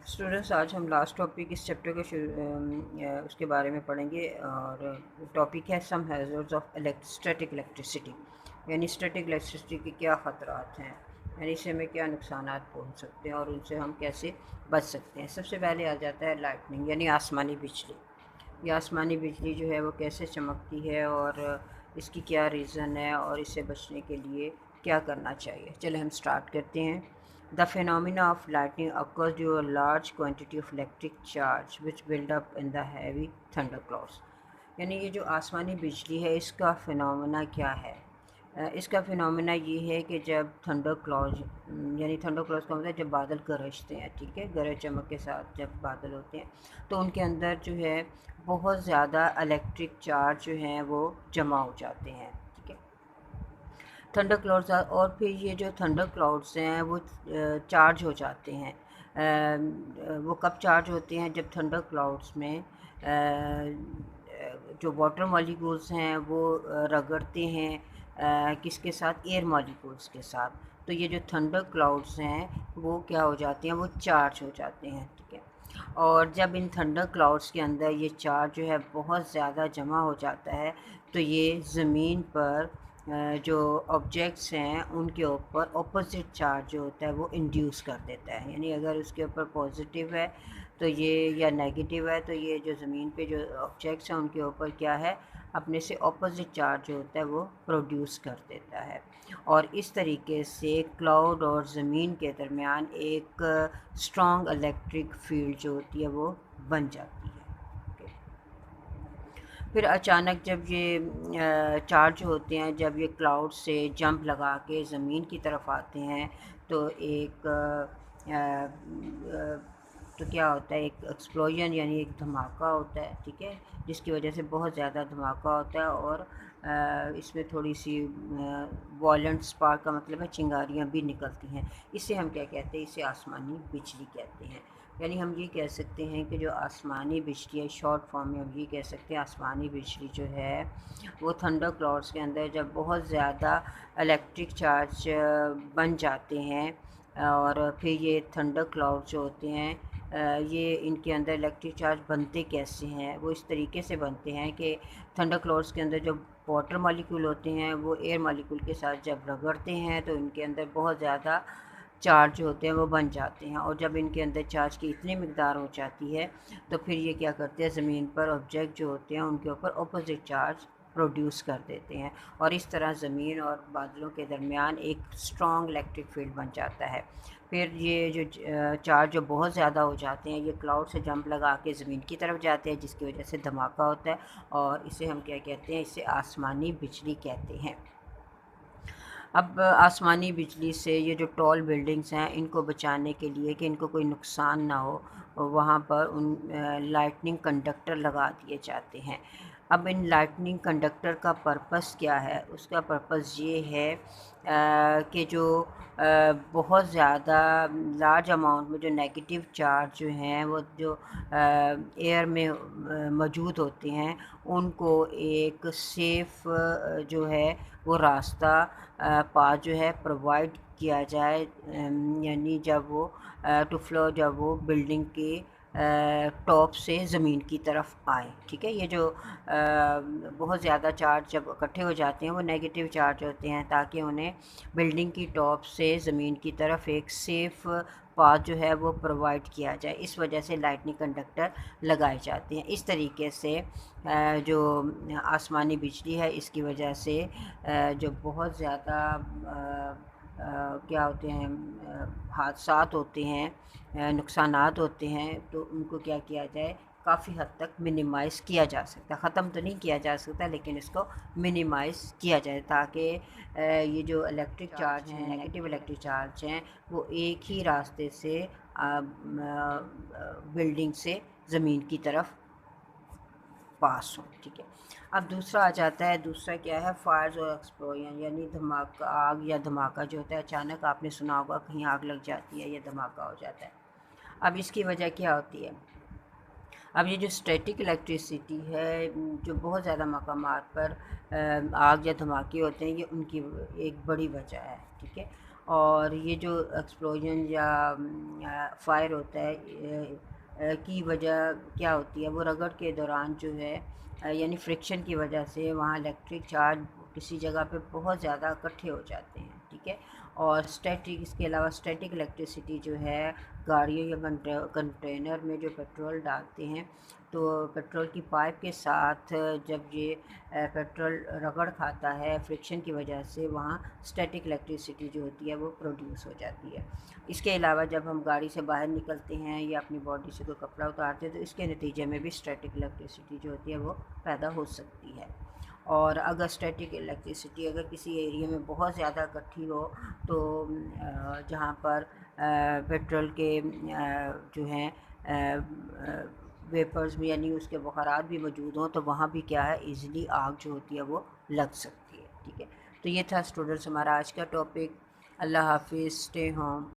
Students, آج ہم last topic اس chapter کے اس کے بارے میں پڑھیں گے، اور ٹاپک ہے سم ہیزرڈز آف اسٹیٹک الیکٹریسٹی، یعنی اسٹیٹک الیکٹریسٹی کے کیا خطرات ہیں، یعنی اس سے ہمیں کیا نقصانات پہنچ سکتے ہیں اور ان سے ہم کیسے بچ سکتے ہیں۔ سب سے پہلے آ جاتا ہے لائٹننگ، یعنی آسمانی بجلی۔ یہ آسمانی بجلی جو ہے وہ کیسے چمکتی ہے اور اس کی کیا ریزن ہے اور اس سے بچنے کے لیے کیا کرنا چاہیے۔ چلے ہم سٹارٹ کرتے ہیں۔ The phenomena of lightning occurs due to a large quantity of electric charge which build up in the heavy thunderclouds۔ یعنی یہ جو آسمانی بجلی ہے اس کا فینومینا کیا ہے؟ اس کا فینومینا یہ ہے کہ جب تھنڈر کلاؤڈ، یعنی تھنڈر کلاؤڈ کا مطلب جب بادل گرجتے ہیں، ٹھیک ہے، گرج چمک کے ساتھ جب بادل ہوتے ہیں تو ان کے اندر جو ہے بہت زیادہ الیکٹرک چارج جو ہیں وہ جمع ہو جاتے ہیں، ٹھیک ہے۔ تھنڈر کلاؤڈز، اور پھر یہ جو تھنڈر کلاؤڈز ہیں وہ چارج ہو جاتے ہیں۔ وہ کب چارج ہوتے ہیں؟ جب تھنڈر کلاؤڈز میں جو واٹر مالیکولز ہیں وہ رگڑتے ہیں کس کے ساتھ؟ ایئر مالیکولز کے ساتھ۔ تو یہ جو تھنڈر کلاؤڈز ہیں وہ کیا ہو جاتے ہیں؟ وہ چارج ہو جاتے ہیں، ٹھیک ہے۔ اور جب ان تھنڈر کلاؤڈز کے اندر یہ چارج جو ہے بہت زیادہ جمع ہو جاتا ہے تو یہ زمین پر جو آبجیکٹس ہیں ان کے اوپر اپوزٹ چارج جو ہوتا ہے وہ انڈیوس کر دیتا ہے، یعنی اگر اس کے اوپر پازیٹیو ہے تو یہ، یا نیگیٹیو ہے تو یہ جو زمین پہ جو آبجیکٹس ہیں ان کے اوپر کیا ہے؟ اپنے سے اپوزٹ چارج جو ہوتا ہے وہ پروڈیوس کر دیتا ہے، اور اس طریقے سے کلاؤڈ اور زمین کے درمیان ایک اسٹرانگ الیکٹرک فیلڈ جو ہوتی ہے وہ بن جاتی ہے۔ پھر اچانک جب یہ چارج ہوتے ہیں، جب یہ کلاؤڈ سے جمپ لگا کے زمین کی طرف آتے ہیں تو ایک تو کیا ہوتا ہے؟ ایک ایکسپلوژن، یعنی ایک دھماکہ ہوتا ہے، ٹھیک ہے، جس کی وجہ سے بہت زیادہ دھماکہ ہوتا ہے، اور اس میں تھوڑی سی وائلنٹ اسپارک کا مطلب ہے چنگاریاں بھی نکلتی ہیں۔ اسے ہم کیا کہتے ہیں؟ اسے آسمانی بجلی کہتے ہیں۔ یعنی ہم یہ کہہ سکتے ہیں کہ جو آسمانی بجلی ہے، شارٹ فارم میں ہم یہ کہہ سکتے ہیں آسمانی بجلی جو ہے وہ تھنڈر کلاؤڈز کے اندر جب بہت زیادہ الیکٹرک چارج بن جاتے ہیں، اور پھر یہ تھنڈر کلاؤڈ جو ہوتے ہیں یہ ان کے اندر الیکٹرک چارج بنتے کیسے ہیں؟ وہ اس طریقے سے بنتے ہیں کہ تھنڈر کلاؤڈز کے اندر جو واٹر مالیکول ہوتے ہیں وہ ایئر مالیکول کے ساتھ جب رگڑتے ہیں تو ان کے اندر بہت زیادہ چارج ہوتے ہیں وہ بن جاتے ہیں، اور جب ان کے اندر چارج کی اتنی مقدار ہو جاتی ہے تو پھر یہ کیا کرتے ہیں؟ زمین پر آبجیکٹ جو ہوتے ہیں ان کے اوپر اپوزٹ چارج پروڈیوس کر دیتے ہیں، اور اس طرح زمین اور بادلوں کے درمیان ایک اسٹرانگ الیکٹرک فیلڈ بن جاتا ہے۔ پھر یہ جو چارج جو بہت زیادہ ہو جاتے ہیں یہ کلاؤڈ سے جمپ لگا کے زمین کی طرف جاتے ہیں، جس کی وجہ سے دھماکہ ہوتا ہے، اور اسے ہم کیا کہتے ہیں؟ اسے آسمانی بجلی کہتے ہیں۔ اب آسمانی بجلی سے یہ جو ٹال بلڈنگز ہیں ان کو بچانے کے لیے کہ ان کو کوئی نقصان نہ ہو، وہاں پر ان لائٹننگ کنڈکٹر لگا دیے جاتے ہیں۔ اب ان لائٹننگ کنڈکٹر کا پرپس کیا ہے؟ اس کا پرپس یہ ہے کہ جو بہت زیادہ لارج اماؤنٹ میں جو نیگیٹو چارج جو ہیں وہ جو ایئر میں موجود ہوتے ہیں ان کو ایک سیف جو ہے وہ راستہ پاس جو ہے پرووائڈ کیا جائے، یعنی جب وہ ٹو فلو، جب وہ بلڈنگ کے ٹاپ سے زمین کی طرف آئے، ٹھیک ہے۔ یہ جو بہت زیادہ چارج جب اکٹھے ہو جاتے ہیں وہ نیگیٹو چارج ہوتے ہیں، تاکہ انہیں بلڈنگ کی ٹاپ سے زمین کی طرف ایک سیف پاتھ جو ہے وہ پرووائڈ کیا جائے، اس وجہ سے لائٹنگ کنڈکٹر لگائے جاتے ہیں۔ اس طریقے سے جو آسمانی بجلی ہے اس کی وجہ سے جو بہت زیادہ کیا ہوتے ہیں حادثات ہوتے ہیں، نقصانات ہوتے ہیں، تو ان کو کیا کیا جائے؟ کافی حد تک منیمائز کیا جا سکتا ہے، ختم تو نہیں کیا جا سکتا لیکن اس کو منیمائز کیا جائے، تاکہ یہ جو الیکٹرک چارج ہیں، نیگیٹو الیکٹرک چارج ہیں، وہ ایک ہی راستے سے بلڈنگ سے زمین کی طرف پاس ہوں، ٹھیک ہے۔ اب دوسرا آ جاتا ہے، دوسرا کیا ہے؟ فائرز اور ایکسپلوژن، یعنی دھماکہ، آگ یا دھماکہ جو ہوتا ہے، اچانک آپ نے سنا ہوگا کہیں آگ لگ جاتی ہے یا دھماکہ ہو جاتا ہے۔ اب اس کی وجہ کیا ہوتی ہے؟ اب یہ جو اسٹیٹک الیکٹریسٹی ہے، جو بہت زیادہ مقامات پر آگ یا دھماکے ہوتے ہیں، یہ ان کی ایک بڑی وجہ ہے، ٹھیک ہے۔ اور یہ جو ایکسپلوژن یا فائر ہوتا ہے کی وجہ کیا ہوتی ہے، وہ رگڑ کے دوران جو ہے یعنی فرکشن کی وجہ سے وہاں الیکٹرک چارج کسی جگہ پہ بہت زیادہ اکٹھے ہو جاتے ہیں، ٹھیک ہے۔ اور اسٹیٹک، اس کے علاوہ اسٹیٹک الیکٹریسٹی جو ہے گاڑیوں یا کنٹینر میں جو پیٹرول ڈالتے ہیں، تو پیٹرول کی پائپ کے ساتھ جب یہ پیٹرول رگڑ کھاتا ہے فرکشن کی وجہ سے، وہاں اسٹیٹک الیکٹریسٹی جو ہوتی ہے وہ پروڈیوس ہو جاتی ہے۔ اس کے علاوہ جب ہم گاڑی سے باہر نکلتے ہیں یا اپنی باڈی سے کوئی کپڑا اتارتے ہیں، تو اس کے نتیجے میں بھی اسٹیٹک الیکٹریسٹی جو ہوتی ہے وہ پیدا ہو سکتی ہے۔ اور اگر اسٹیٹک الیکٹریسٹی اگر کسی ایریے میں بہت زیادہ اکٹھی ہو، تو جہاں پر پیٹرول کے جو ہیں ویپرز بھی یعنی اس کے بخارات بھی موجود ہوں، تو وہاں بھی کیا ہے ایزیلی آگ جو ہوتی ہے وہ لگ سکتی ہے، ٹھیک ہے۔ تو یہ تھا اسٹوڈنٹس ہمارا آج کا ٹاپک۔ اللہ حافظ، اسٹے ہوم۔